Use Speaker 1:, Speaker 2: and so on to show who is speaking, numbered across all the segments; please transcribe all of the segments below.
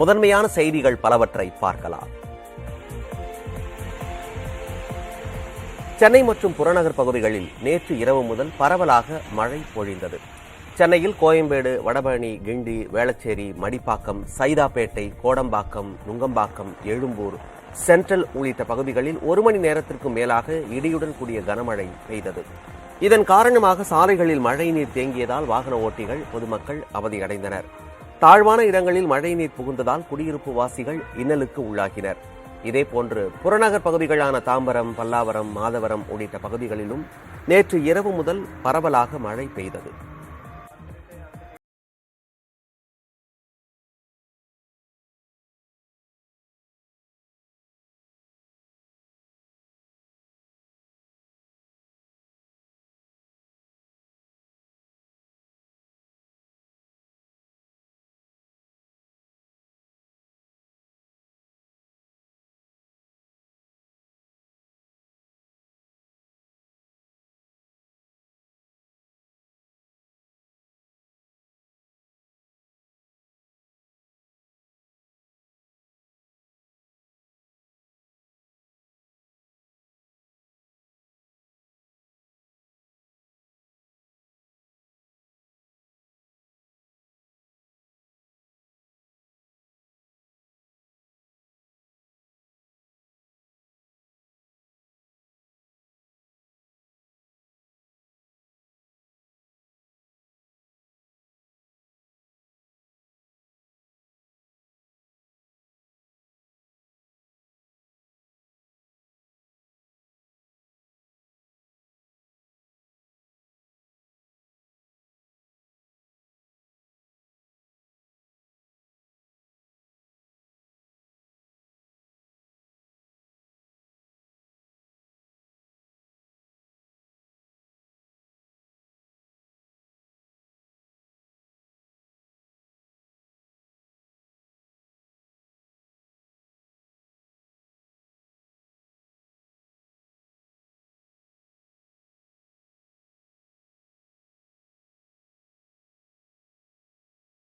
Speaker 1: முதன்மையான செய்திகள் பலவற்றை பார்க்கலாம். சென்னை மற்றும் புறநகர் பகுதிகளில் நேற்று இரவு முதல் பரவலாக மழை பொழிந்தது. சென்னையில் கோயம்பேடு, வடபழனி, கிண்டி, வேளச்சேரி, மடிப்பாக்கம், சைதாப்பேட்டை, கோடம்பாக்கம், நுங்கம்பாக்கம், எழும்பூர், சென்ட்ரல் உள்ளிட்ட பகுதிகளில் 1 மணி நேரத்திற்கும் மேலாக இடியுடன் கூடிய கனமழை பெய்தது. இதன் காரணமாக சாலைகளில் மழைநீர் தேங்கியதால் வாகன ஓட்டிகள், பொதுமக்கள் அவதியடைந்தனர். தாழ்வான இடங்களில் மழைநீர் புகுந்ததால் குடியிருப்பு வாசிகள் இன்னலுக்கு உள்ளாகினர். இதேபோன்று புறநகர் பகுதிகளான தாம்பரம், பல்லாவரம், மாதவரம் உள்ளிட்ட பகுதிகளிலும் நேற்று இரவு முதல் பரவலாக மழை பெய்தது.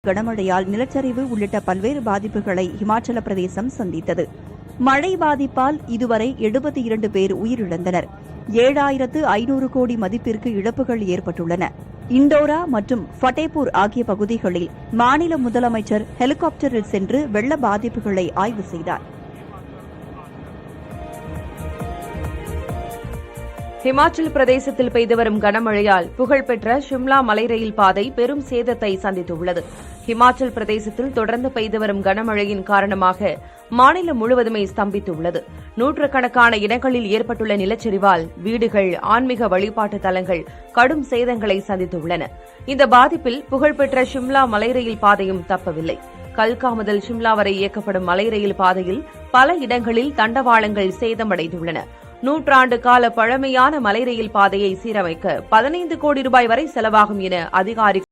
Speaker 2: கனமழையால் நிலச்சரிவு உள்ளிட்ட பல்வேறு பாதிப்புகளை இமாச்சல பிரதேசம் சந்தித்தது. மழை பாதிப்பால் இதுவரை 72 பேர் உயிரிழந்தனர். 7500 கோடி மதிப்பிற்கு இழப்புகள் ஏற்பட்டுள்ளன. இண்டோரா மற்றும் ஃபடேபூர் ஆகிய பகுதிகளில் மாநில முதலமைச்சர் ஹெலிகாப்டரில் சென்று வெள்ள பாதிப்புகளை ஆய்வு செய்தார்.
Speaker 3: ஹிமாச்சல் பிரதேசத்தில் பெய்து வரும் கனமழையால் புகழ்பெற்ற ஷிம்லா மலை ரயில் பாதை பெரும் சேதத்தை சந்தித்துள்ளது. ஹிமாச்சல் பிரதேசத்தில் தொடர்ந்து பெய்து வரும் கனமழையின் காரணமாக மாநிலம் முழுவதுமே ஸ்தம்பித்துள்ளது. நூற்றுக்கணக்கான இடங்களில் ஏற்பட்டுள்ள நிலச்சரிவால் வீடுகள், ஆன்மீக வழிபாட்டு தலங்கள் கடும் சேதங்களை சந்தித்துள்ளன. இந்த பாதிப்பில் புகழ்பெற்ற ஷிம்லா மலை ரயில் பாதையும் தப்பவில்லை. கல்கா முதல் ஷிம்லா வரை இயக்கப்படும் மலை ரயில் பாதையில் பல இடங்களில் தண்டவாளங்கள் சேதமடைந்துள்ளன. 100 ஆண்டு கால பழமையான மலை ரயில் பாதையை சீரமைக்க 15 கோடி ரூபாய் வரை செலவாகும் என அதிகாரிகள்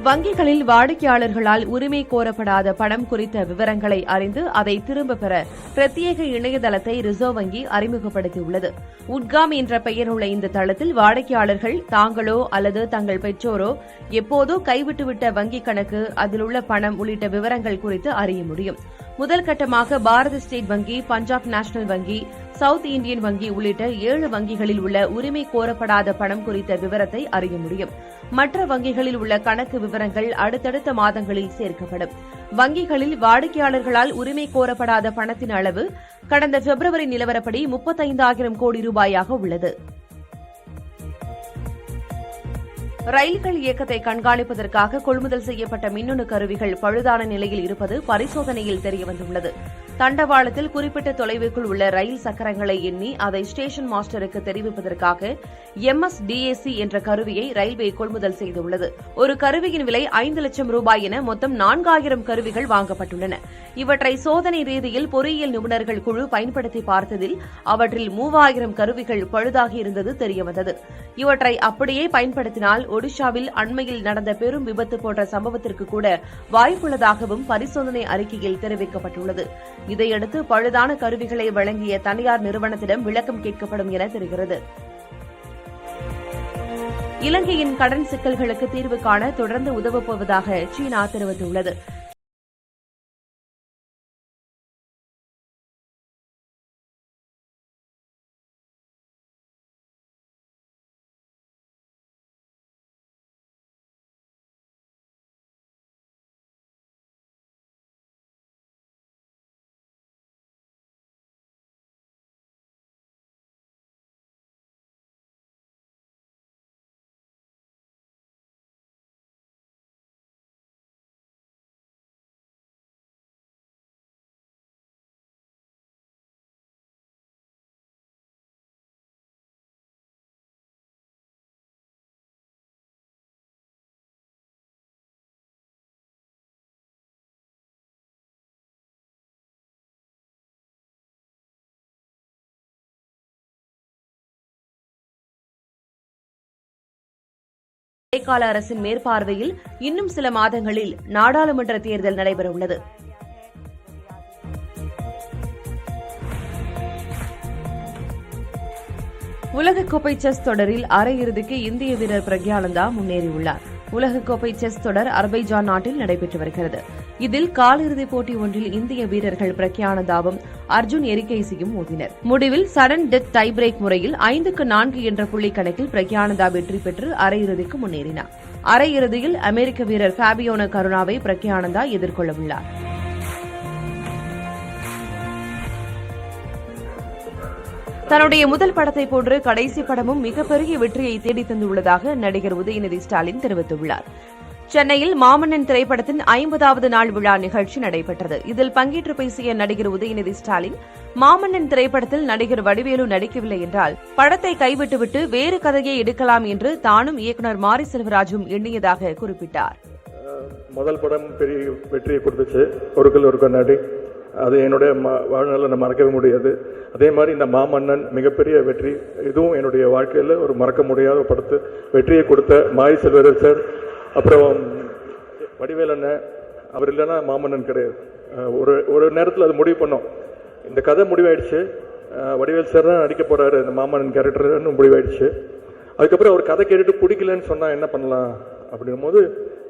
Speaker 3: வங்கிகளில் வாடிக்கையாளர்களால் உரிமை கோரப்படாத பணம் குறித்த விவரங்களை அறிந்து அதை திரும்ப பெற பிரத்யேக இணையதளத்தை ரிசர்வ் வங்கி அறிமுகப்படுத்தியுள்ளது. உட்காம் என்ற பெயர் உள்ள இந்த தளத்தில் வாடிக்கையாளர்கள் தாங்களோ அல்லது தங்கள் பெற்றோரோ எப்போதோ கைவிட்டுவிட்ட வங்கிக் கணக்கு, அதில் உள்ள பணம் உள்ளிட்ட விவரங்கள் குறித்து அறிய முடியும். முதல் கட்டமாக பாரத ஸ்டேட் வங்கி, பஞ்சாப் நேஷனல் வங்கி, சவுத் இந்தியன் வங்கி உள்ளிட்ட 7 வங்கிகளில் உள்ள உரிமை கோரப்படாத பணம் குறித்த விவரத்தை அறிய முடியும். மற்ற வங்கிகளில் உள்ள கணக்கு விவரங்கள் அடுத்தடுத்த மாதங்களில் சேர்க்கப்படும். வங்கிகளில் வாடிக்கையாளர்களால் உரிமை கோரப்படாத பணத்தின் அளவு கடந்த பிப்ரவரி நிலவரப்படி 35,000 கோடி ரூபாயாக உள்ளது. ரயில்கள் இயக்கத்தை கண்காணிப்பதற்காக கொள்முதல் செய்யப்பட்ட மின்னணு கருவிகள் பழுதான நிலையில் இருப்பது பரிசோதனையில் தெரியவந்துள்ளது. தண்டவாளத்தில் குறிப்பிட்ட தொலைவுக்குள் உள்ள ரயில் சக்கரங்களை எண்ணி அதை ஸ்டேஷன் மாஸ்டருக்கு தெரிவிப்பதற்காக MSDAC என்ற கருவியை ரயில்வே கொள்முதல் செய்துள்ளது. ஒரு கருவியின் விலை 5 லட்சம் ரூபாய் என மொத்தம் 4,000 கருவிகள் வாங்கப்பட்டுள்ளன. இவற்றை சோதனை ரீதியில் பொறியியல் நிபுணர்கள் குழு பயன்படுத்தி பார்த்ததில் அவற்றில் 3,000 கருவிகள் பழுதாகி இருந்தது தெரியவந்தது. இவற்றை அப்படியே பயன்படுத்தினால் ஒடிஷாவில் அண்மையில் நடந்த பெரும் விபத்து போன்ற சம்பவத்திற்கு கூட வாய்ப்புள்ளதாகவும் பரிசோதனை அறிக்கையில் தெரிவிக்கப்பட்டுள்ளது. இதையடுத்து பழுதான கருவிகளை வழங்கிய தனியார் நிறுவனத்திடம் விளக்கம் கேட்கப்படும் என தெரிகிறது. இலங்கையின் கடன் சிக்கல்களுக்கு தீர்வு காண தொடர்ந்து உதவப் போவதாக சீனா தெரிவித்துள்ளது. இடைக்கால அரசின் மேற்பார்வையில் இன்னும் சில மாதங்களில் நாடாளுமன்ற தேர்தல் நடைபெறவுள்ளது. உலகக்கோப்பை செஸ் தொடரில் அரையிறுதிக்கு இந்திய வீரர் பிரக்யானந்தா முன்னேறியுள்ளார். உலகக்கோப்பை செஸ் தொடர் அர்பைஜான் நாட்டில் நடைபெற்று வருகிறது. இதில் காலிறுதிப் போட்டி ஒன்றில் இந்திய வீரர்கள் பிரக்யானந்தாவும் அர்ஜுன் எரிகைசியும் மோதினர். முடிவில் சடன் டெத் டை பிரேக் முறையில் 5-4 என்ற புள்ளி கணக்கில் பிரக்யானந்தா வெற்றி பெற்று அரையிறுதிக்கு முன்னேறினார். அரையிறுதியில் அமெரிக்க வீரர் ஃபேபியோனோ கருணாவை பிரக்யானந்தா எதிர்கொள்ளவுள்ளார். தன்னுடைய முதல் படத்தை போன்று கடைசி படமும் மிகப்பெரிய வெற்றியை தேடித் தந்துள்ளதாக நடிகர் உதயநிதி ஸ்டாலின் தெரிவித்துள்ளார். சென்னையில் மாமன்னன் திரைப்படத்தின் 50வது நாள் விழா நிகழ்ச்சி நடைபெற்றது. இதில் பங்கேற்று பேசிய நடிகர் உதயநிதி ஸ்டாலின், மாமன்னன் திரைப்படத்தில் நடிகர் வடிவேலு நடிக்கவில்லை என்றால் படத்தை கைவிட்டுவிட்டு வேறு கதையை எடுக்கலாம் என்று தானும் இயக்குநர் மாரி செல்வராஜும் எண்ணியதாக குறிப்பிட்டார்.
Speaker 4: முதல் படம் பெரிய வெற்றியை கொடுத்துச்சு, ஒரு கண்ணாடி. அது என்னுடைய வாழ்நாளில் நான் மறக்கவே முடியாது. அதே மாதிரி இந்த மாமன்னன் மிகப்பெரிய வெற்றி. இதுவும் என்னுடைய வாழ்க்கையில் ஒரு மறக்க முடியாத படத்து வெற்றியை கொடுத்த மாரி செல்வராஜ் சார், அப்புறம் வடிவேல் அண்ணன், அவர் இல்லைன்னா மாமன்னன் கிடையாது. ஒரு நேரத்தில் அது முடிவு பண்ணோம். இந்த கதை முடிவாயிடுச்சு, வடிவேல் சார் தான் நடிக்க போகிறாரு இந்த மாமன்னன் கேரக்டர்னு முடிவாயிடுச்சு. அதுக்கப்புறம் அவர் கதை கேட்டுட்டு பிடிக்கலன்னு சொன்னால் என்ன பண்ணலாம் அப்படின்னும் போது,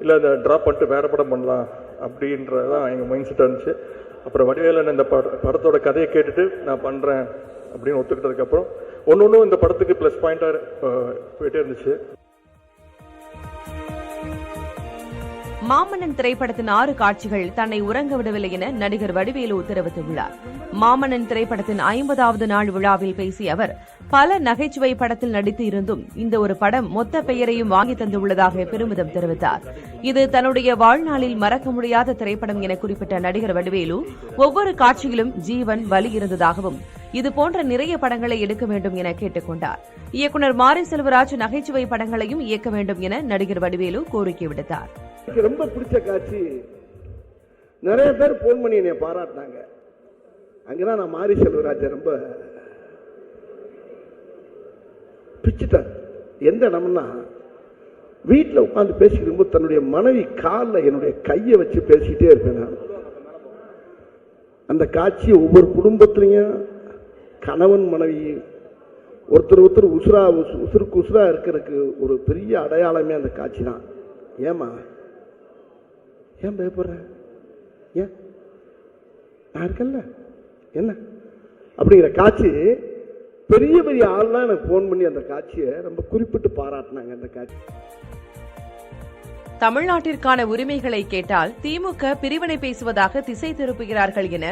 Speaker 4: இல்லை அதை ட்ராப் பண்ணிட்டு வேறு படம் பண்ணலாம் அப்படின்றதான் எங்கள் மைண்ட் செட்டாக இருந்துச்சு. அப்புறம் வடிவேலன் இந்த படத்தோட கதையை கேட்டுட்டு நான் பண்ணுறேன் அப்படின்னு ஒத்துக்கிட்டதுக்கப்புறம் ஒன்று இந்த படத்துக்கு ப்ளஸ் பாயிண்டாக போயிட்டே இருந்துச்சு.
Speaker 3: மாமன்னன் திரைப்படத்தின் 6 காட்சிகள் தன்னை உறங்க விடவில்லை என நடிகர் வடிவேலு தெரிவித்துள்ளார். மாமன்னன் திரைப்படத்தின் 50வது நாள் விழாவில் பேசிய அவர், பல நகைச்சுவை படத்தில் நடித்து இருந்தும் இந்த ஒரு படம் மொத்த பெயரையும் வாங்கி தந்துள்ளதாக பெருமிதம் தெரிவித்தார். இது தன்னுடைய வாழ்நாளில் மறக்க முடியாத திரைப்படம் என குறிப்பிட்ட நடிகர் வடிவேலு, ஒவ்வொரு காட்சியிலும் ஜீவன், வலி இருந்ததாகவும் இதுபோன்ற நிறைய படங்களை எடுக்க வேண்டும் என கேட்டுக் கொண்டார். இயக்குநர் மாரி செல்வராஜ் நகைச்சுவை படங்களையும் இயக்க வேண்டும் என நடிகர் வடிவேலு கோரிக்கை விடுத்தார்.
Speaker 5: ரொம்ப பிடிச்ச காட்சி, நிறைய பேர் போன் பண்ணி என்னை பாராட்டினாங்க. அங்கதான் நான் மாரி செல்வராஜ ரொம்ப பிச்சுட்டேன். எந்த இடம்னா வீட்டில் உட்காந்து பேசிக்கிட்டு இருக்கும்போது தன்னுடைய மனைவி காலில் என்னுடைய கையை வச்சு பேசிக்கிட்டே இருப்பேன் நான். அந்த காட்சி ஒவ்வொரு குடும்பத்திலையும் கணவன் மனைவி ஒருத்தர் உசுருக்கு உசுரா இருக்கிறதுக்கு ஒரு பெரிய அடையாளமே அந்த காட்சி தான். ஏமா ஏன் பயப்படுற? ஏன் நான் இருக்கல்ல என்ன அப்படிங்கிற காட்சி பெரிய பெரிய ஆள்லாம் எனக்கு போன் பண்ணி அந்த காட்சியை ரொம்ப குறிப்பிட்டு பாராட்டினாங்க. அந்த காட்சி
Speaker 3: தமிழ்நாட்டிற்கான உரிமைகளை கேட்டால் திமுக பிரிவினை பேசுவதாக திசை திருப்புகிறார்கள் என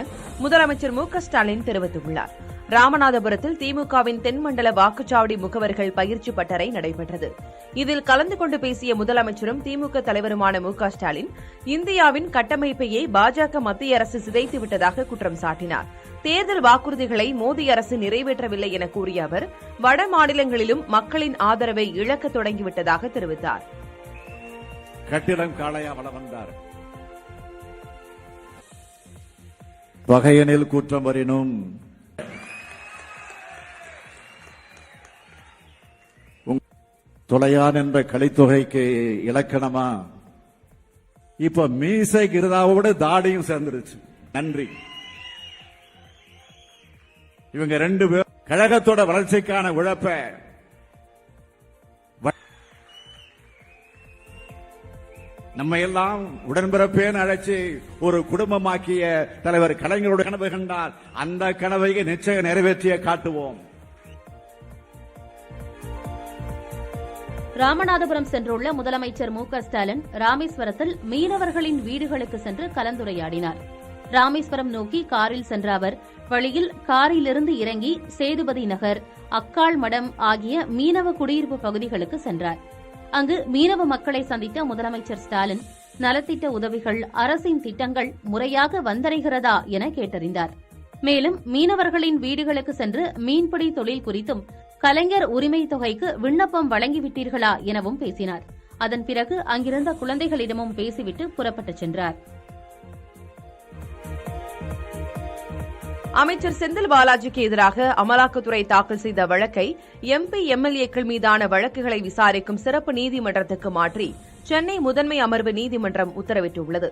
Speaker 3: முதலமைச்சர் மு க ஸ்டாலின் தெரிவித்துள்ளார். ராமநாதபுரத்தில் திமுகவின் தென்மண்டல வாக்குச்சாவடி முகவர்கள் பயிற்சி பட்டறை நடைபெற்றது. இதில் கலந்து கொண்டு பேசிய முதலமைச்சரும் திமுக தலைவருமான மு க ஸ்டாலின் இந்தியாவின் கட்டமைப்பையே பாஜக மத்திய அரசு சிதைத்துவிட்டதாக குற்றம் சாட்டினார். தேர்தல் வாக்குறுதிகளை மோடி அரசு நிறைவேற்றவில்லை என கூறிய அவர் வட மாநிலங்களிலும் மக்களின் ஆதரவை இழக்க தொடங்கிவிட்டதாக தெரிவித்தார்.
Speaker 6: கட்டிடம் காளையா வளம் வந்தார். வகையனில் கூற்றம் வரினும் தொலையான் என்ற கலித்தொகைக்கு இலக்கணமா இப்ப மீசை கிருதாவோட தாடியும் சேர்ந்துருச்சு. நன்றி. இவங்க ரெண்டு பேர் கழகத்தோட வளர்ச்சிக்கான உழைப்ப நம்ம எல்லாம் உடன்பிறப்பேன் அழைச்சி ஒரு குடும்பமாக்கிய தலைவர் கலைஞரோட கனவு கண்டால் அந்த கனவை நிச்சயம் நிறைவேற்றிய காட்டுவோம்.
Speaker 7: ராமநாதபுரம் சென்றுள்ள முதலமைச்சர் மு க ஸ்டாலின் ராமேஸ்வரத்தில் மீனவர்களின் வீடுகளுக்கு சென்று கலந்துரையாடினார். ராமேஸ்வரம் நோக்கி காரில் சென்ற அவர் வழியில் காரிலிருந்து இறங்கி சேதுபதி நகர், அக்காள் மடம் ஆகிய மீனவ குடியிருப்பு பகுதிகளுக்கு சென்றார். அங்கு மீனவ மக்களை சந்தித்த முதலமைச்சர் ஸ்டாலின் நலத்திட்ட உதவிகள், அரசின் திட்டங்கள் முறையாக வந்தடைகிறதா என கேட்டறிந்தார். மேலும் மீனவர்களின் வீடுகளுக்கு சென்று மீன்பிடி தொழில் குறித்தும் கலைஞர் உரிமை தொகைக்கு விண்ணப்பம் வழங்கிவிட்டீர்களா எனவும் பேசினார். அதன் பிறகு அங்கிருந்த குழந்தைகளிடமும் பேசிவிட்டு புறப்பட்டுச் சென்றார்.
Speaker 3: அமைச்சர் செந்தில் பாலாஜிக்கு எதிராக அமலாக்கத்துறை தாக்கல் செய்த வழக்கை எம்பி எம்எல்ஏக்கள் மீதான வழக்குகளை விசாரிக்கும் சிறப்பு நீதிமன்றத்துக்கு மாற்றி சென்னை முதன்மை அமர்வு நீதிமன்றம் உத்தரவிட்டுள்ளது.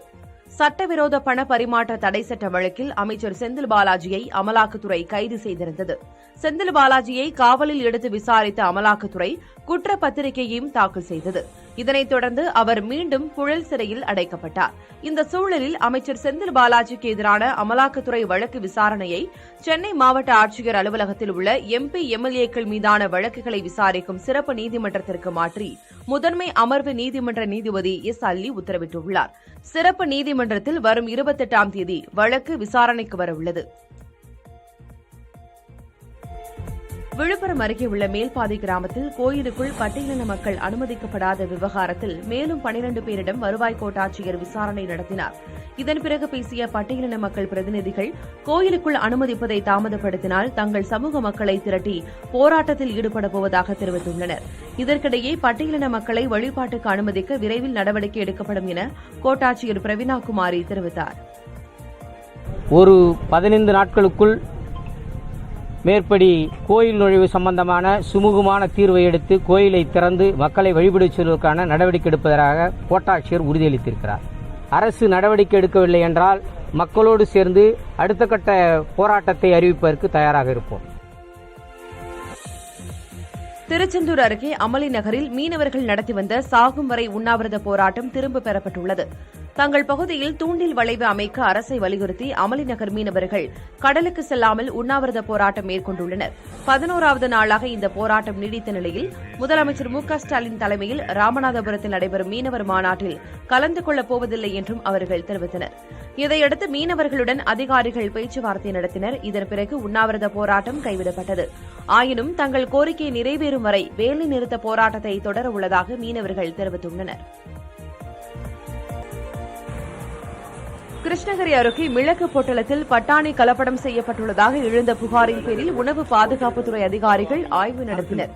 Speaker 3: சட்டவிரோத பண பரிமாற்ற தடை சட்ட வழக்கில் அமைச்சர் செந்தில் பாலாஜியை அமலாக்கத்துறை கைது செய்திருந்தது. செந்தில் பாலாஜியை காவலில் எடுத்து விசாரித்த அமலாக்கத்துறை குற்றப்பத்திரிகையையும் தாக்கல் செய்தது. இதனைத் தொடர்ந்து அவர் மீண்டும் புழல் சிறையில் அடைக்கப்பட்டார். இந்த சூழலில் அமைச்சர் செந்தில் பாலாஜிக்கு எதிரான அமலாக்கத்துறை வழக்கு விசாரணையை சென்னை மாவட்ட ஆட்சியர் அலுவலகத்தில் உள்ள எம்பி எம்எல்ஏக்கள் மீதான வழக்குகளை விசாரிக்கும் சிறப்பு நீதிமன்றத்திற்கு மாற்றி முதன்மை அமர்வு நீதிமன்ற நீதிபதி எஸ் அல்லி உத்தரவிட்டுள்ளார். சிறப்பு நீதிமன்றத்தில் வரும் 28ஆம் தேதி வழக்கு விசாரணைக்கு வரவுள்ளது. விழுப்புரம் அருகே உள்ள மேல்பாதி கிராமத்தில் கோயிலுக்குள் பட்டியலின மக்கள் அனுமதிக்கப்படாத விவகாரத்தில் மேலும் 12 பேரிடம் வருவாய் கோட்டாட்சியர் விசாரணை நடத்தினார். இதன் பிறகு பேசிய பட்டியலின மக்கள் பிரதிநிதிகள் கோயிலுக்குள் அனுமதிப்பதை தாமதப்படுத்தினால் தங்கள் சமூக மக்களை திரட்டி போராட்டத்தில் ஈடுபட போவதாக தெரிவித்துள்ளனர். இதற்கிடையே பட்டியலின மக்களை வழிபாட்டுக்கு அனுமதிக்க விரைவில் நடவடிக்கை எடுக்கப்படும் என கோட்டாட்சியர் பிரவீனா குமாரி தெரிவித்தார்.
Speaker 8: ஒரு 15 நாட்களுக்குள் மேற்படி கோயில் நுழைவு சம்பந்தமான சுமூகமான தீர்வை எடுத்து கோயிலை திறந்து மக்களை வழிபடச் செல்வதற்கான நடவடிக்கை எடுப்பதாக கோட்டாட்சியர் உறுதியளித்திருக்கிறார். அரசு நடவடிக்கை எடுக்கவில்லை என்றால் மக்களோடு சேர்ந்து அடுத்த கட்ட போராட்டத்தை அறிவிப்பதற்கு தயாராக இருப்போம்.
Speaker 3: திருச்செந்தூர் அருகே அமளி நகரில் மீனவர்கள் நடத்தி வந்த சாகும் வரை உண்ணாவிரத போராட்டம் திரும்ப பெறப்பட்டுள்ளது. தங்கள் பகுதியில் தூண்டில் வளைவு அமைக்க அரசை வலியுறுத்தி அமளி நகர் மீனவர்கள் கடலுக்கு செல்லாமல் உண்ணாவிரத போராட்டம் மேற்கொண்டுள்ளனர். 11வது நாளாக இந்த போராட்டம் நீடித்த நிலையில் முதலமைச்சர் மு க ஸ்டாலின் தலைமையில் ராமநாதபுரத்தில் நடைபெறும் மீனவர் மாநாட்டில் கலந்து கொள்ளப் போவதில்லை என்றும் அவர்கள் தெரிவித்தனர். இதையடுத்து மீனவர்களுடன் அதிகாரிகள் பேச்சுவார்த்தை நடத்தினர். இதன் பிறகு உண்ணாவிரத போராட்டம் கைவிடப்பட்டது. ஆயினும் தங்கள் கோரிக்கை நிறைவேறும் வரை வேலை நிறுத்த போராட்டத்தை தொடர உள்ளதாக மீனவர்கள் தெரிவித்துள்ளனர். கிருஷ்ணகிரி அருகே மிளகு பொட்டலத்தில் பட்டாணி கலப்படம் செய்யப்பட்டுள்ளதாக எழுந்த புகாரின் பேரில் உணவு பாதுகாப்புத்துறை அதிகாரிகள் ஆய்வு நடத்தினர்.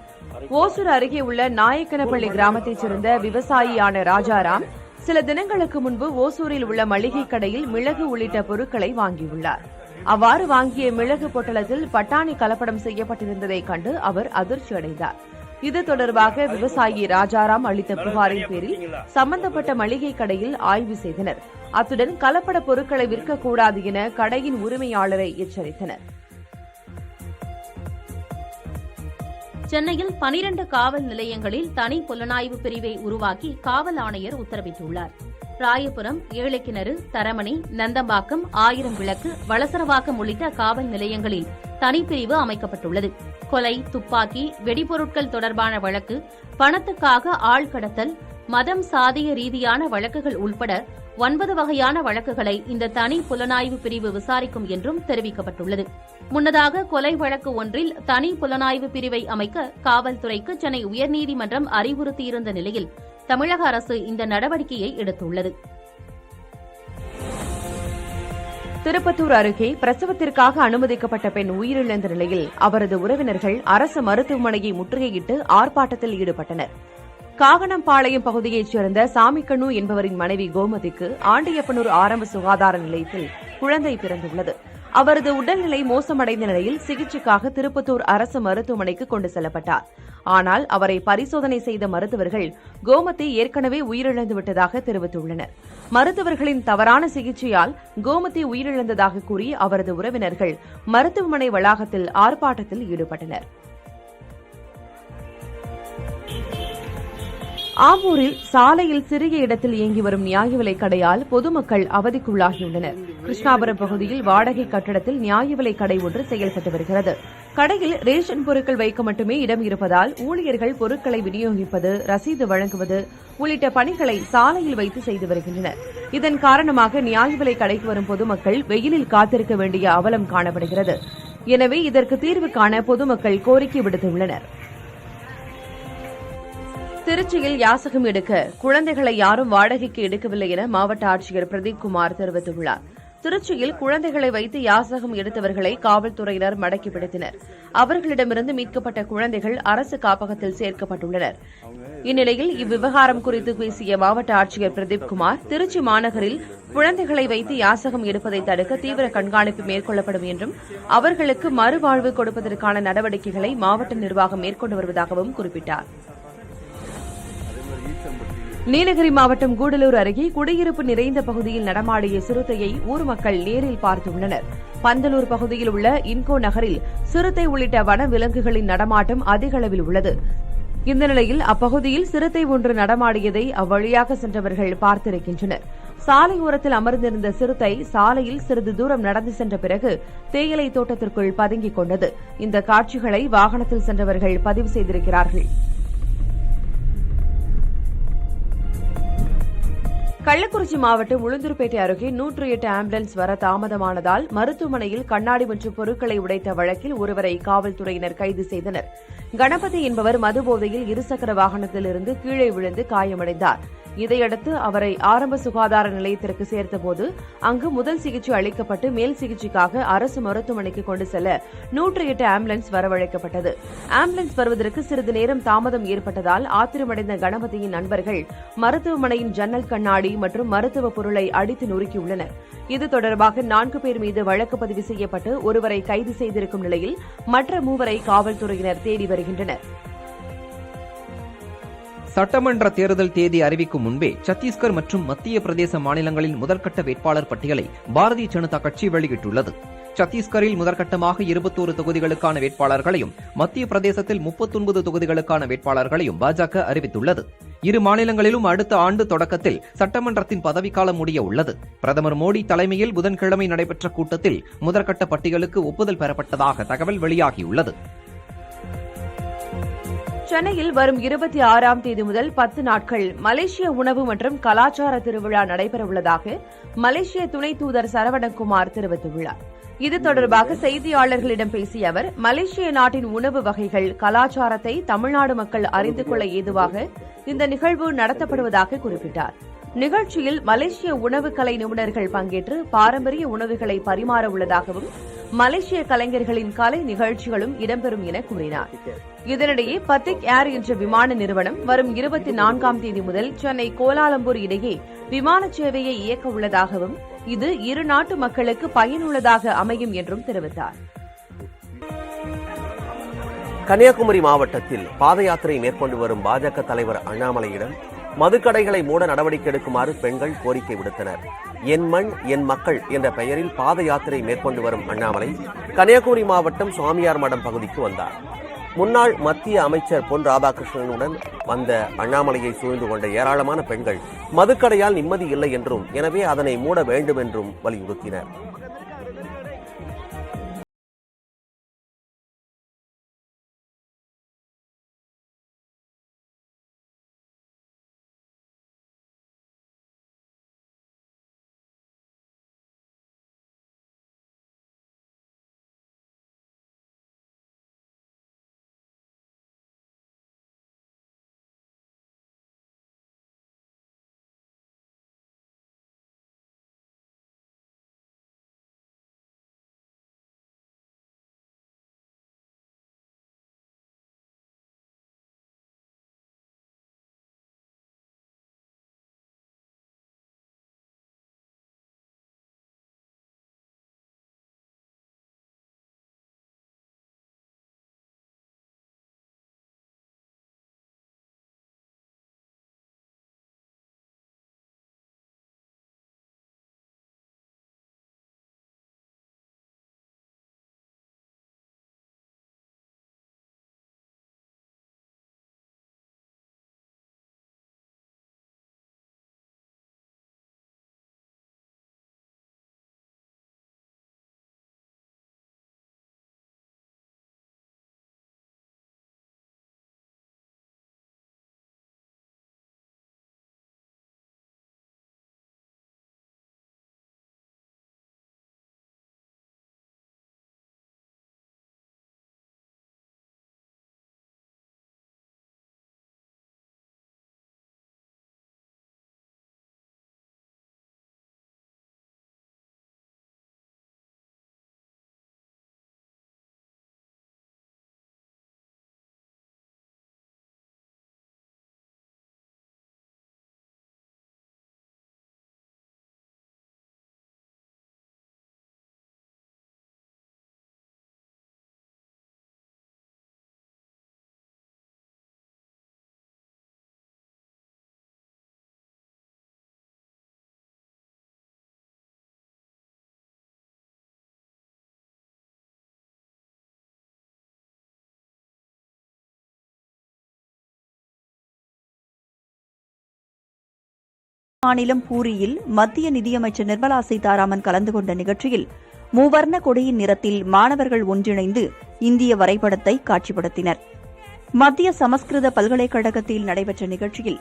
Speaker 3: ஓசூர் அருகே உள்ள நாயக்கனப்பள்ளி கிராமத்தைச் சேர்ந்த விவசாயியான ராஜாராம் சில தினங்களுக்கு முன்பு ஓசூரில் உள்ள மளிகை கடையில் மிளகு உள்ளிட்ட பொருட்களை வாங்கியுள்ளார். அவ்வாறு வாங்கிய மிளகு பொட்டலத்தில் பட்டாணி கலப்படம் செய்யப்பட்டிருந்ததை கண்டு அவர் அதிர்ச்சி அடைந்தார். இது தொடர்பாக விவசாயி ராஜாராம் அளித்த புகாரின் பேரில் சம்பந்தப்பட்ட மளிகை கடையில் ஆய்வு செய்தனர். அத்துடன் கலப்பட பொருட்களை விற்கக்கூடாது என கடையின் உரிமையாளரை எச்சரித்தனர்.
Speaker 7: சென்னையில் 12 காவல் நிலையங்களில் தனி புலனாய்வு பிரிவை உருவாக்கி காவல் ஆணையர் உத்தரவிட்டுள்ளார். ராயபுரம், ஏழைக்கிணறு, தரமணி, நந்தம்பாக்கம், 1000 விளக்கு, வளசரவாக்கம் உள்ளிட்ட காவல் நிலையங்களில் தனிப்பிரிவு அமைக்கப்பட்டுள்ளது. கொலை, துப்பாக்கி, வெடிபொருட்கள் தொடர்பான வழக்கு, பணத்துக்காக ஆள் கடத்தல், மதம், சாதிய ரீதியான வழக்குகள் உள்பட 9 வகையான வழக்குகளை இந்த தனி புலனாய்வு பிரிவு விசாரிக்கும் என்றும் தெரிவிக்கப்பட்டுள்ளது. முன்னதாக கொலை வழக்கு ஒன்றில் தனி புலனாய்வு பிரிவை அமைக்க காவல்துறைக்கு சென்னை உயர்நீதிமன்றம் அறிவுறுத்தியிருந்த நிலையில் தமிழக அரசு இந்த நடவடிக்கையை எடுத்துள்ளது.
Speaker 3: திருப்பத்தூர் அருகே பிரசவத்திற்காக அனுமதிக்கப்பட்ட பெண் உயிரிழந்த நிலையில் அவரது உறவினர்கள் அரசு மருத்துவமனையை முற்றுகையிட்டு ஆர்ப்பாட்டத்தில் ஈடுபட்டனர். காகனம்பாளையம் பகுதியைச் சேர்ந்த சாமிக்கண்ணு என்பவரின் மனைவி கோமதிக்கு ஆண்டியப்பனூர் ஆரம்ப சுகாதார நிலையத்தில் குழந்தை பிறந்துள்ளது. அவரது உடல்நிலை மோசமடைந்த நிலையில் சிகிச்சைக்காக திருப்பத்தூர் அரசு மருத்துவமனைக்கு கொண்டு செல்லப்பட்டார். ஆனால் அவரை பரிசோதனை செய்த மருத்துவர்கள் கோமதி ஏற்கனவே உயிரிழந்துவிட்டதாக தெரிவித்துள்ளனர். மருத்துவர்களின் தவறான சிகிச்சையால் கோமதி உயிரிழந்ததாக கூறி அவரது உறவினர்கள் மருத்துவமனை வளாகத்தில் ஆர்ப்பாட்டத்தில் ஈடுபட்டனர். ஆம்பூரில் சாலையில் சிறிய இடத்தில் இயங்கி வரும் நியாய விலைக் கடையால் பொதுமக்கள் அவதிக்குள்ளாகியுள்ளனர். கிருஷ்ணாபுரம் பகுதியில் வாடகை கட்டடத்தில் நியாய விலைக் கடை ஒன்று செயல்பட்டு வருகிறது. கடையில் ரேஷன் பொருட்கள் வைக்க மட்டுமே இடம் இருப்பதால் ஊழியர்கள் பொருட்களை விநியோகிப்பது, ரசீது வழங்குவது உள்ளிட்ட பணிகளை சாலையில் வைத்து செய்து வருகின்றனர். இதன் காரணமாக நியாய விலைக் கடைக்கு வரும் பொதுமக்கள் வெயிலில் காத்திருக்க வேண்டிய அவலம் காணப்படுகிறது. எனவே இதற்கு தீர்வு காண பொதுமக்கள் கோரிக்கை விடுத்துள்ளனர். திருச்சியில் யாசகம் எடுக்க குழந்தைகளை யாரும் வாடகைக்கு எடுக்கவில்லை என மாவட்ட ஆட்சியர் பிரதீப்குமார் தெரிவித்துள்ளார். திருச்சியில் குழந்தைகளை வைத்து யாசகம் எடுத்தவர்களை காவல்துறையினர் மடக்கி பிடித்தனர். அவர்களிடமிருந்து மீட்கப்பட்ட குழந்தைகள் அரசு காப்பகத்தில் சேர்க்கப்பட்டுள்ளனர். இந்நிலையில் இவ்விவகாரம் குறித்து பேசிய மாவட்ட ஆட்சியர் பிரதீப்குமார், திருச்சி மாநகரில் குழந்தைகளை வைத்து யாசகம் எடுப்பதை தடுக்க தீவிர கண்காணிப்பு மேற்கொள்ளப்படும் என்றும் அவர்களுக்கு மறுவாழ்வு கொடுப்பதற்கான நடவடிக்கைகளை மாவட்ட நிர்வாகம் மேற்கொண்டு வருவதாகவும் குறிப்பிட்டார். நீலகிரி மாவட்டம் கூடலூர் அருகே குடியிருப்பு நிறைந்த பகுதியில் நடமாடிய சிறுத்தையை ஊர் மக்கள் நேரில் பார்த்துள்ளனர். பந்தலூர் பகுதியில் உள்ள இன்கோ நகரில் சிறுத்தை உள்ளிட்ட வன விலங்குகளின் நடமாட்டம் அதிக அளவில் உள்ளது. இந்த நிலையில் அப்பகுதியில் சிறுத்தை ஒன்று நடமாடியதை அவ்வழியாக சென்றவர்கள் பார்த்திருக்கின்றனர். சாலையோரத்தில் அமர்ந்திருந்த சிறுத்தை சாலையில் சிறிது தூரம் நடந்து சென்ற பிறகு தேயிலை தோட்டத்திற்குள் பதுங்கிக் கொண்டது. இந்த காட்சிகளை வாகனத்தில் சென்றவர்கள் பதிவு செய்திருக்கிறார்கள். கள்ளக்குறிச்சி மாவட்டம் உளுந்தூர்பேட்டை அருகே 108 ஆம்புலன்ஸ் வர தாமதமானதால் மருத்துவமனையில் கண்ணாடி மற்றும் பொருட்களை உடைத்த வழக்கில் ஒருவரை காவல்துறையினர் கைது செய்தனர். கணபதி என்பவர் மதுபோதையில் இருசக்கர வாகனத்திலிருந்து கீழே விழுந்து காயமடைந்தார். இதையடுத்து அவரை ஆரம்ப சுகாதார நிலையத்திற்கு சேர்த்தபோது அங்கு முதல் சிகிச்சை அளிக்கப்பட்டு மேல் சிகிச்சைக்காக அரசு மருத்துவமனைக்கு கொண்டு செல்ல 108 ஆம்புலன்ஸ் வரவழைக்கப்பட்டது. ஆம்புலன்ஸ் வருவதற்கு சிறிது நேரம் தாமதம் ஏற்பட்டதால் ஆத்திரமடைந்த கணபதியின் நண்பர்கள் மருத்துவமனையின் ஜன்னல் கண்ணாடி மற்றும் மருத்துவ பொருளை அடித்து நொறுக்கியுள்ளனர். இது தொடர்பாக 4 பேர் மீது வழக்கு பதிவு செய்யப்பட்டு ஒருவரை கைது செய்திருக்கும் நிலையில் மற்ற 3 காவல்துறையினர் தேடி வருகின்றனர்.
Speaker 9: சட்டமன்ற தேர்தல் தேதி அறிவிக்கும் முன்பே சத்தீஸ்கர் மற்றும் மத்திய பிரதேச மாநிலங்களின் முதற்கட்ட வேட்பாளர் பட்டியலை பாரதிய ஜனதா கட்சி வெளியிட்டுள்ளது. சத்தீஸ்கரில் முதற்கட்டமாக 21 தொகுதிகளுக்கான வேட்பாளர்களையும் மத்திய பிரதேசத்தில் 39 தொகுதிகளுக்கான வேட்பாளர்களையும் பாஜக அறிவித்துள்ளது. இரு மாநிலங்களிலும் அடுத்த ஆண்டு தொடக்கத்தில் சட்டமன்றத்தின் பதவிக்காலம் முடிய உள்ளது. பிரதமர் மோடி தலைமையில் புதன்கிழமை நடைபெற்ற கூட்டத்தில் முதற்கட்ட பட்டியலுக்கு ஒப்புதல் பெறப்பட்டதாக தகவல் வெளியாகியுள்ளது.
Speaker 3: சென்னையில் வரும் 26ஆம் தேதி முதல் 10 நாட்கள் மலேசிய உணவு மற்றும் கலாச்சார திருவிழா நடைபெறவுள்ளதாக மலேசிய துணை தூதர் சரவணகுமார் தெரிவித்துள்ளார். இது தொடர்பாக செய்தியாளர்களிடம் பேசிய அவர், மலேசிய நாட்டின் உணவு வகைகள், கலாச்சாரத்தை தமிழ்நாடு மக்கள் அறிந்து கொள்ள ஏதுவாக இந்த நிகழ்வு நடத்தப்படுவதாக குறிப்பிட்டார். நிகழ்ச்சியில் மலேசிய உணவு கலை நிபுணர்கள் பங்கேற்று பாரம்பரிய உணவுகளை பரிமாற உள்ளதாகவும் மலேசிய கலைஞர்களின் கலை நிகழ்ச்சிகளும் இடம்பெறும் என கூறினார். இதனிடையே பத்திக் ஏர் என்ற விமான நிறுவனம் வரும் 24ஆம் தேதி முதல் சென்னை கோலாலம்பூர் இடையே விமான சேவையை இயக்க உள்ளதாகவும் இது இரு நாட்டு மக்களுக்கு பயனுள்ளதாக அமையும் என்றும் தெரிவித்தார்.
Speaker 1: கன்னியாகுமரி மாவட்டத்தில் பாத யாத்திரை மேற்கொண்டு வரும் பாஜக தலைவர் அண்ணாமலையிடம் மதுக்கடைகளை மூட நடவடிக்கை எடுக்குமாறு பெண்கள் கோரிக்கை விடுத்தனர். என் மண் என் மக்கள் என்ற பெயரில் பாத யாத்திரை மேற்கொண்டு வரும் அண்ணாமலை கன்னியாகுமரி மாவட்டம் சுவாமியார் மடம் பகுதிக்கு வந்தார். முன்னாள் மத்திய அமைச்சர் பொன் ராதாகிருஷ்ணனுடன் வந்த அண்ணாமலையை சூழ்ந்து கொண்ட ஏராளமான பெண்கள் மதுக்கடையால் நிம்மதி இல்லை என்றும் எனவே அதனை மூட வேண்டும் என்றும் வலியுறுத்தினர்.
Speaker 2: மாநிலம் பூரியில் மத்திய நிதியமைச்சர் நிர்மலா சீதாராமன் கலந்து கொண்ட நிகழ்ச்சியில் மூவர்ண கொடியின் நிறத்தில் மாணவர்கள் ஒன்றிணைந்து இந்திய வரைபடத்தை காட்சிப்படுத்தினர். மத்திய சமஸ்கிருத பல்கலைக்கழகத்தில் நடைபெற்ற நிகழ்ச்சியில்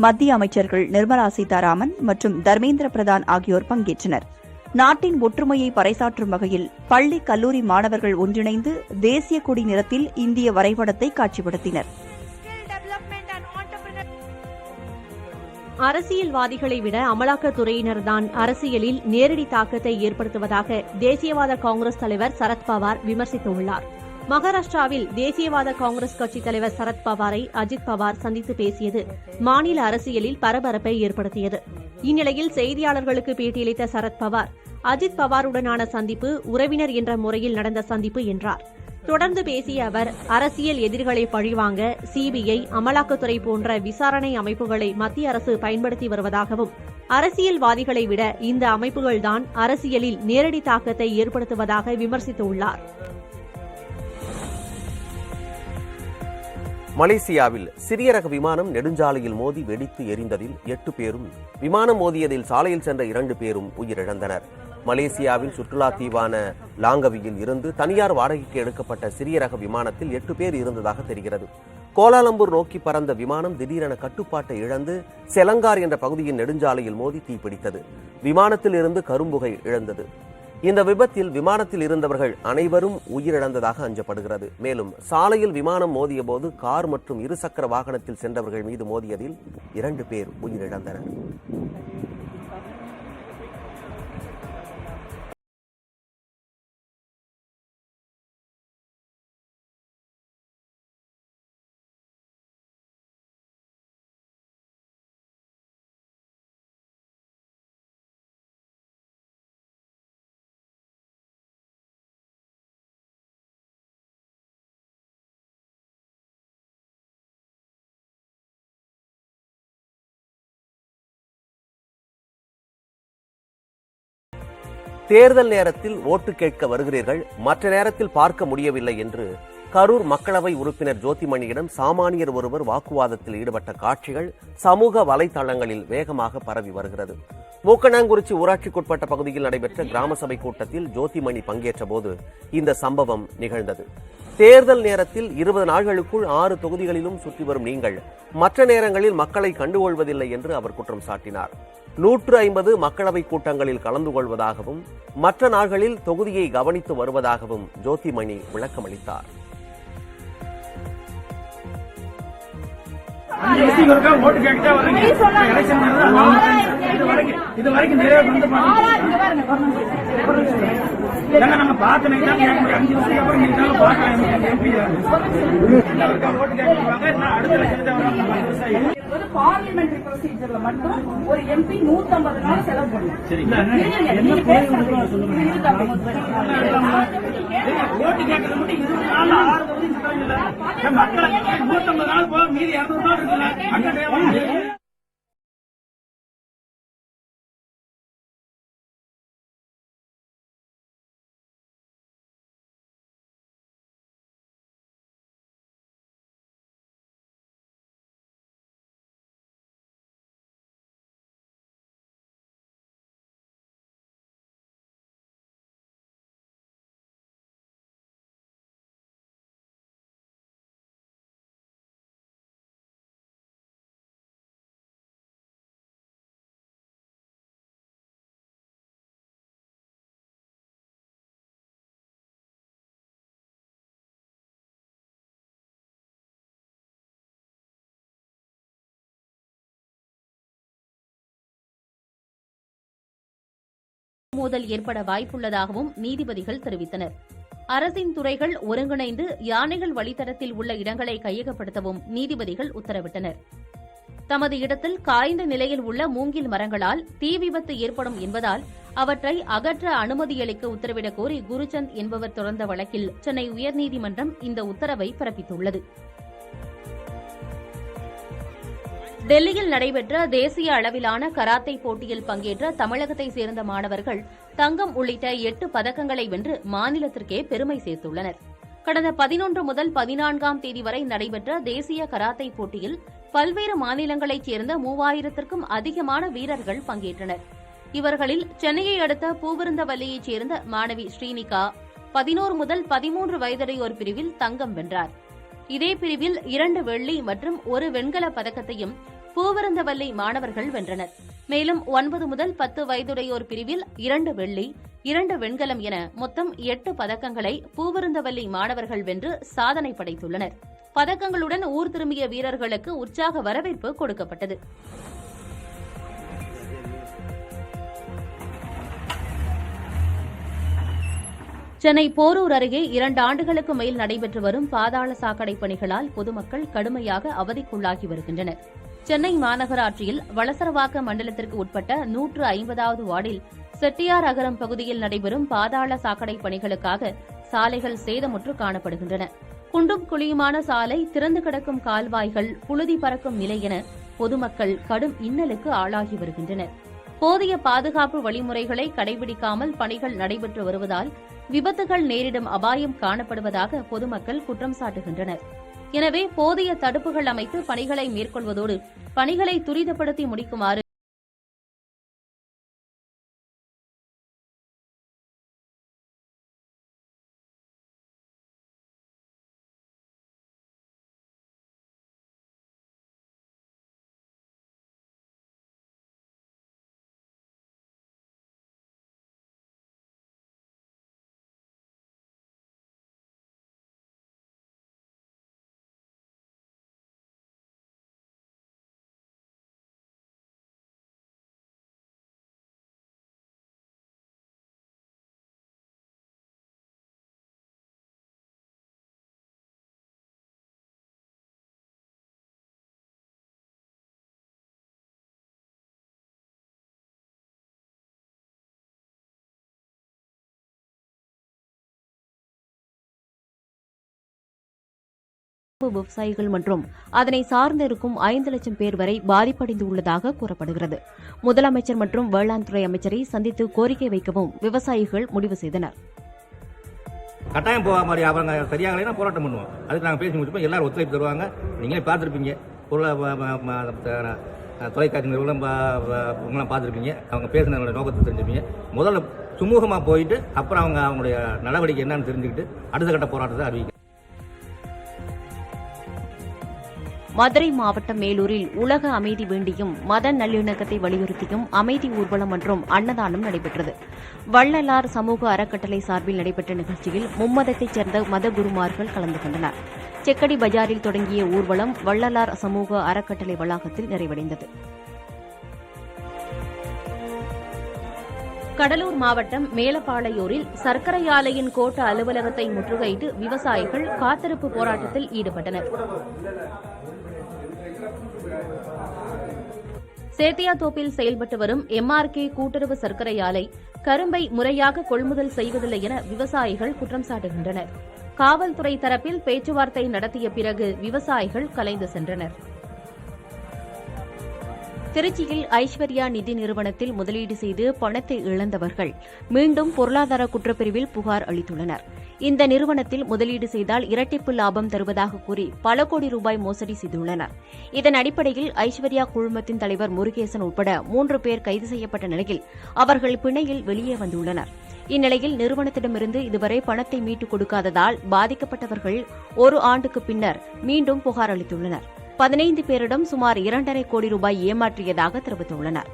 Speaker 2: மத்திய அமைச்சர்கள் நிர்மலா சீதாராமன் மற்றும் தர்மேந்திர பிரதான் ஆகியோர் பங்கேற்றனர். நாட்டின் ஒற்றுமையை பறைசாற்றும் வகையில் பள்ளி கல்லூரி மாணவர்கள் ஒன்றிணைந்து தேசிய கொடி நிறத்தில் இந்திய வரைபடத்தை காட்சிப்படுத்தினர்.
Speaker 10: அரசியல்வாதிகளை விட அமலாக்கத்துறையினர்தான் அரசியலில் நேரடி தாக்கத்தை ஏற்படுத்துவதாக தேசியவாத காங்கிரஸ் தலைவர் சரத்பவார் விமர்சித்துள்ளார். மகாராஷ்டிராவில் தேசியவாத காங்கிரஸ் கட்சித் தலைவர் சரத்பவாரை அஜித் பவார் சந்தித்து பேசியது மாநில அரசியலில் பரபரப்பை ஏற்படுத்தியது. இந்நிலையில் செய்தியாளர்களுக்கு பேட்டியளித்த சரத்பவார் அஜித் பவாருடனான சந்திப்பு உறவினர் என்ற முறையில் நடந்த சந்திப்பு என்றார். தொடர்ந்து பேசிய அவர் அரசியல் எதிரிகளை பழிவாங்க சிபிஐ, அமலாக்கத்துறை போன்ற விசாரணை அமைப்புகளை மத்திய அரசு பயன்படுத்தி வருவதாகவும் அரசியல்வாதிகளை விட இந்த அமைப்புகள்தான் அரசியலில் நேரடி தாக்கத்தை ஏற்படுத்துவதாக விமர்சித்துள்ளார்.
Speaker 1: மலேசியாவில் சிறிய ரக விமானம் நெடுஞ்சாலையில் மோதி வெடித்து எரிந்ததில் 8 பேரும், விமானம் மோதியதில் சாலையில் சென்ற 2 பேரும் உயிரிழந்தனர். மலேசியாவின் சுற்றுலா தீவான லாங்கவியில் இருந்து தனியார் வாடகைக்கு எடுக்கப்பட்ட சிறிய ரக விமானத்தில் 8 பேர் இருந்ததாக தெரிகிறது. கோலாலம்பூர் நோக்கி பறந்த விமானம் திடீரென கட்டுப்பாட்டை இழந்து செலங்கார் என்ற பகுதியின் நெடுஞ்சாலையில் மோதி தீப்பிடித்தது. விமானத்தில் இருந்து கரும்புகை இழந்தது. இந்த விபத்தில் விமானத்தில் இருந்தவர்கள் அனைவரும் உயிரிழந்ததாக அஞ்சப்படுகிறது. மேலும் சாலையில் விமானம் மோதிய போது கார் மற்றும் இருசக்கர வாகனத்தில் சென்றவர்கள் மீது மோதியதில் 2 பேர் உயிரிழந்தனர். தேர்தல் நேரத்தில் ஓட்டு கேட்க வருகிறீர்கள், மற்ற நேரத்தில் பார்க்க முடியவில்லை என்று கரூர் மக்களவை உறுப்பினர் ஜோதிமணியிடம் சாமானியர் ஒருவர் வாக்குவாதத்தில் ஈடுபட்ட காட்சிகள் சமூக வலைதளங்களில் வேகமாக பரவி வருகிறது. மூக்கனாங்குறிச்சி ஊராட்சிக்குட்பட்ட பகுதியில் நடைபெற்ற கிராம சபை கூட்டத்தில் ஜோதிமணி பங்கேற்ற போது இந்த சம்பவம் நிகழ்ந்தது. தேர்தல் நேரத்தில் 20 நாட்களுக்குள் 6 தொகுதிகளிலும் சுற்றி வரும் நீங்கள் மற்ற நேரங்களில் மக்களை கண்டுகொள்வதில்லை என்று அவர் குற்றம் சாட்டினார். 150 மக்களவை கூட்டங்களில் கலந்து கொள்வதாகவும் மற்ற நாள்களில் தொகுதியை கவனித்து வருவதாகவும் ஜோதிமணி விளக்கமளித்தார்.
Speaker 11: ஓட்டு கேட்டுட்டே வரீங்க. இது வரைக்கும் நிறைய வந்து நம்ம பார்த்து 5 வருஷத்துக்கு அப்புறம் நீங்க பார்க்கலாம். ஓட்டு கேட்க அடுத்த லட்சத்தை
Speaker 12: பார்லிமெண்டரி ப்ரொசீஜர்ல மட்டும் ஒரு எம்பி 150 நாள் செலவு பண்ணும்.
Speaker 11: ஓட்டு கேட்கறது மட்டும் 20 நாள் 6 தொகுதி மக்கள் 150 நாள் போக மீதி 200 நாள் இருக்குல்ல.
Speaker 7: மோதல் ஏற்பட வாய்ப்புள்ளதாகவும் நீதிபதிகள் தெரிவித்தனர். அரசின் துறைகள் ஒருங்கிணைந்து யானைகள் வழித்தடத்தில் உள்ள இடங்களை கையகப்படுத்தவும் நீதிபதிகள் உத்தரவிட்டனர். தமது இடத்தில் காய்ந்த நிலையில் உள்ள மூங்கில் மரங்களால் தீ விபத்து ஏற்படும் என்பதால் அவற்றை அகற்ற அனுமதியளிக்க உத்தரவிடக் கோரி குருசந்த் என்பவர் தொடர்ந்த வழக்கில் சென்னை உயர்நீதிமன்றம் இந்த உத்தரவை பிறப்பித்துள்ளது. டெல்லியில் நடைபெற்ற தேசிய அளவிலான கராத்தே போட்டியில் பங்கேற்ற தமிழகத்தைச் சேர்ந்த மாணவர்கள் தங்கம் உள்ளிட்ட 8 பதக்கங்களை வென்று மாநிலத்திற்கே பெருமை சேர்த்துள்ளனர். கடந்த 11 முதல் 14ஆம் தேதி வரை நடைபெற்ற தேசிய கராத்தே போட்டியில் பல்வேறு மாநிலங்களைச் சேர்ந்த 3000த்திற்கும் அதிகமான வீரர்கள் பங்கேற்றனர். இவர்களில் சென்னையை அடுத்த பூவிருந்தவல்லியைச் சேர்ந்த மாணவி ஸ்ரீனிகா 11 முதல் 13 வயதுடையோர் பிரிவில் தங்கம் வென்றார். இதே பிரிவில் 2 வெள்ளி மற்றும் 1 வெண்கல பதக்கத்தையும் பூவிருந்தவல்லி மாணவர்கள் வென்றனர். மேலும் 9 முதல் 10 வயதுடையோர் பிரிவில் 2 வெள்ளி 2 வெண்கலம் என மொத்தம் 8 பதக்கங்களை பூவிருந்தவல்லி மாணவர்கள் வென்று சாதனை படைத்துள்ளனர். பதக்கங்களுடன் ஊர் திரும்பிய வீரர்களுக்கு உற்சாக வரவேற்பு கொடுக்கப்பட்டது. சென்னை போரூர் அருகே 2 ஆண்டுகளுக்கு மேல் நடைபெற்று வரும் பாதாள சாக்கடை பணிகளால் பொதுமக்கள் கடுமையாக அவதிக்குள்ளாகி வருகின்றனர். சென்னை மாநகராட்சியில் வளசரவாக்க மண்டலத்திற்கு உட்பட்ட 150வது வார்டில் செட்டியார் அகரம் பகுதியில் நடைபெறும் பாதாள சாக்கடை பணிகளுக்காக சாலைகள் சேதமுற்று காணப்படுகின்றன. குண்டும் குழியுமான சாலை, திறந்து கிடக்கும் கால்வாய்கள், புழுதி பறக்கும் நிலை என பொதுமக்கள் கடும் இன்னலுக்கு ஆளாகி வருகின்றனர். போதிய பாதுகாப்பு வழிமுறைகளை கடைபிடிக்காமல் பணிகள் நடைபெற்று வருவதால் விபத்துகள் நேரிடும் அபாயம் காணப்படுவதாக பொதுமக்கள் குற்றம் சாட்டுகின்றனர். எனவே போதிய தடுப்புகள் அமைத்து பணிகளை மேற்கொள்வதோடு பணிகளை துரிதப்படுத்தி முடிக்குமாறு
Speaker 10: விவசாயிகள் மற்றும் அதனை சார்ந்திருக்கும் 5 லட்சம் பேர் வரை பாதிப்படைந்துள்ளதாக கூறப்படுகிறது. முதலமைச்சர் மற்றும் வேளாண் துறை அமைச்சரை சந்தித்து கோரிக்கை வைக்கவும் விவசாயிகள் முடிவு செய்தனர்.
Speaker 13: கட்டாயம் போக மாதிரி அவங்க சரியாகலைன்னா போராட்டம் பண்ணுவோம். அதுக்கு நாங்கள் பேசி முடிச்சுப்போம். எல்லாரும் ஒத்துழைப்பு தருவாங்க. நீங்களே பார்த்துருப்பீங்க, தொலைக்காட்சி நிறுவனம் உங்களாம் பார்த்துருப்பீங்க. அவங்க பேசுனதோட நோக்கத்தை தெரிஞ்சுப்பீங்க. முதல்ல சுமூகமாக போயிட்டு அப்புறம் அவங்களுடைய நடவடிக்கை என்னன்னு தெரிஞ்சுக்கிட்டு அடுத்த கட்ட போராட்டத்தை அறிவிக்க.
Speaker 10: மதுரை மாவட்டம் மேலூரில் உலக அமைதி வேண்டியும் மத நல்லிணக்கத்தை வலியுறுத்தியும் அமைதி ஊர்வலம் மற்றும் அன்னதானம் நடைபெற்றது. வள்ளலார் சமூக அறக்கட்டளை சார்பில் நடைபெற்ற நிகழ்ச்சியில் மும்மதத்தைச் சேர்ந்த மதகுருமார்கள் கலந்து கொண்டனர். செக்கடி பஜாரில் தொடங்கிய ஊர்வலம் வள்ளலார் சமூக அறக்கட்டளை வளாகத்தில் நிறைவடைந்தது.
Speaker 7: கடலூர் மாவட்டம் மேலப்பாளையூரில் சர்க்கரை ஆலையின் கோட்ட அலுவலகத்தை முற்றுகையிட்டு விவசாயிகள் காத்திருப்பு போராட்டத்தில் ஈடுபட்டனர். சேத்தியாத்தோப்பில் செயல்பட்டு வரும் MRK கூட்டுறவு சர்க்கரை ஆலை கரும்பை முறையாக கொள்முதல் செய்வதில்லை என விவசாயிகள் குற்றம் சாட்டுகின்றனர். காவல்துறை தரப்பில் பேச்சுவார்த்தை நடத்திய பிறகு விவசாயிகள் கலைந்து சென்றனர். திருச்சியில் ஐஸ்வர்யா நிதி நிறுவனத்தில் முதலீடு செய்து பணத்தை இழந்தவர்கள் மீண்டும் பொருளாதார குற்றப்பிரிவில் புகார் அளித்துள்ளனர். இந்த நிறுவனத்தில் முதலீடு செய்தால் இரட்டிப்பு லாபம் தருவதாக கூறி பல கோடி ரூபாய் மோசடி செய்துள்ளனர். இதன் அடிப்படையில் ஐஸ்வர்யா குழுமத்தின் தலைவர் முருகேசன் உட்பட 3 பேர் கைது செய்யப்பட்ட நிலையில் அவர்கள் பிணையில் வெளியே வந்துள்ளனர். இந்நிலையில் நிறுவனத்திடமிருந்து இதுவரை பணத்தை மீட்டுக் கொடுக்காததால் பாதிக்கப்பட்டவர்கள் 1 ஆண்டுக்கு பின்னர் மீண்டும் புகார் அளித்துள்ளனர். 15 பேரிடம் சுமார் 2.5 கோடி ரூபாய் ஏமாற்றியதாக தெரிவித்துள்ளனர்.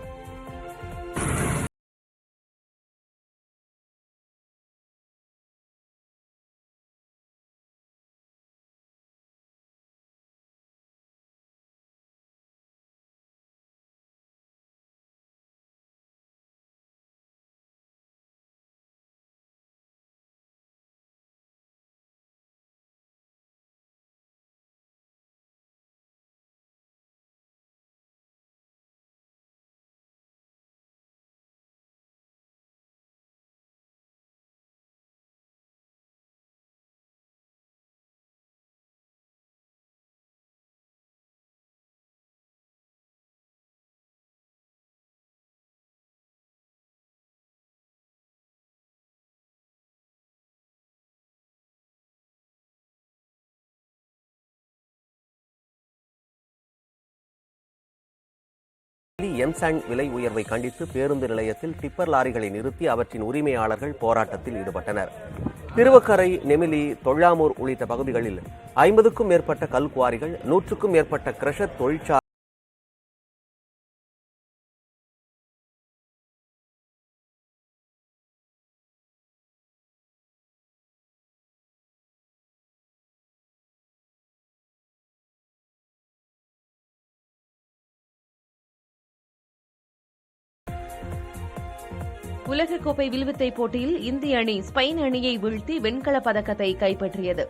Speaker 1: எம்சாண்ட் விலை உயர்வை கண்டித்து பேருந்து நிலையத்தில் டிப்பர் லாரிகளை நிறுத்தி அவற்றின் உரிமையாளர்கள் போராட்டத்தில் ஈடுபட்டனர். திருவக்கரை, நெமிலி, தொள்ளாமூர் உள்ளிட்ட பகுதிகளில் 50க்கும் மேற்பட்ட கல்குவாரிகள், 100க்கும் மேற்பட்ட கிரஷர் தொழிற்சாலை
Speaker 3: உலகக்கோப்பை வில்வித்தை போட்டியில் இந்திய அணி ஸ்பெயின் அணியை வீழ்த்தி வெண்கலப் பதக்கத்தை கைப்பற்றியது.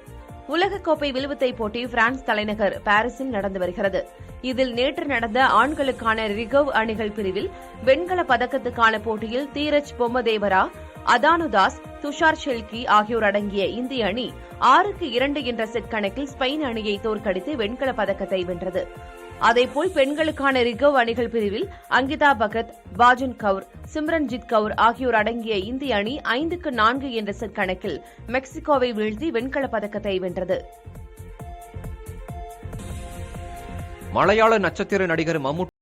Speaker 3: உலகக்கோப்பை வில்வித்தை போட்டி பிரான்ஸ் தலைநகர் பாரிஸில் நடந்து வருகிறது. இதில் நேற்று நடந்த ஆண்களுக்கான ரிகர்வ் அணிகள் பிரிவில் வெண்கலப் பதக்கத்துக்கான போட்டியில் தீரஜ் பொம்மதேவரா, அதானுதாஸ், துஷார் ஷெல்கி ஆகியோர் அடங்கிய இந்திய அணி 6-2 என்ற செட் கணக்கில் ஸ்பெயின் அணியை தோற்கடித்து வெண்கலப் பதக்கத்தை வென்றது. அதேபோல் பெண்களுக்கான ரிகர்வ் அணிகள் பிரிவில் அங்கிதா பகத், பாஜன் கவுர், சிம்ரன்ஜித் கவுர் ஆகியோர் அடங்கிய இந்திய அணி 5-4 என்ற செட் கணக்கில் மெக்சிகோவை வீழ்த்தி வெண்கலப் பதக்கத்தை வென்றது.
Speaker 9: மலையாள நட்சத்திர நடிகர் மம்முட்டி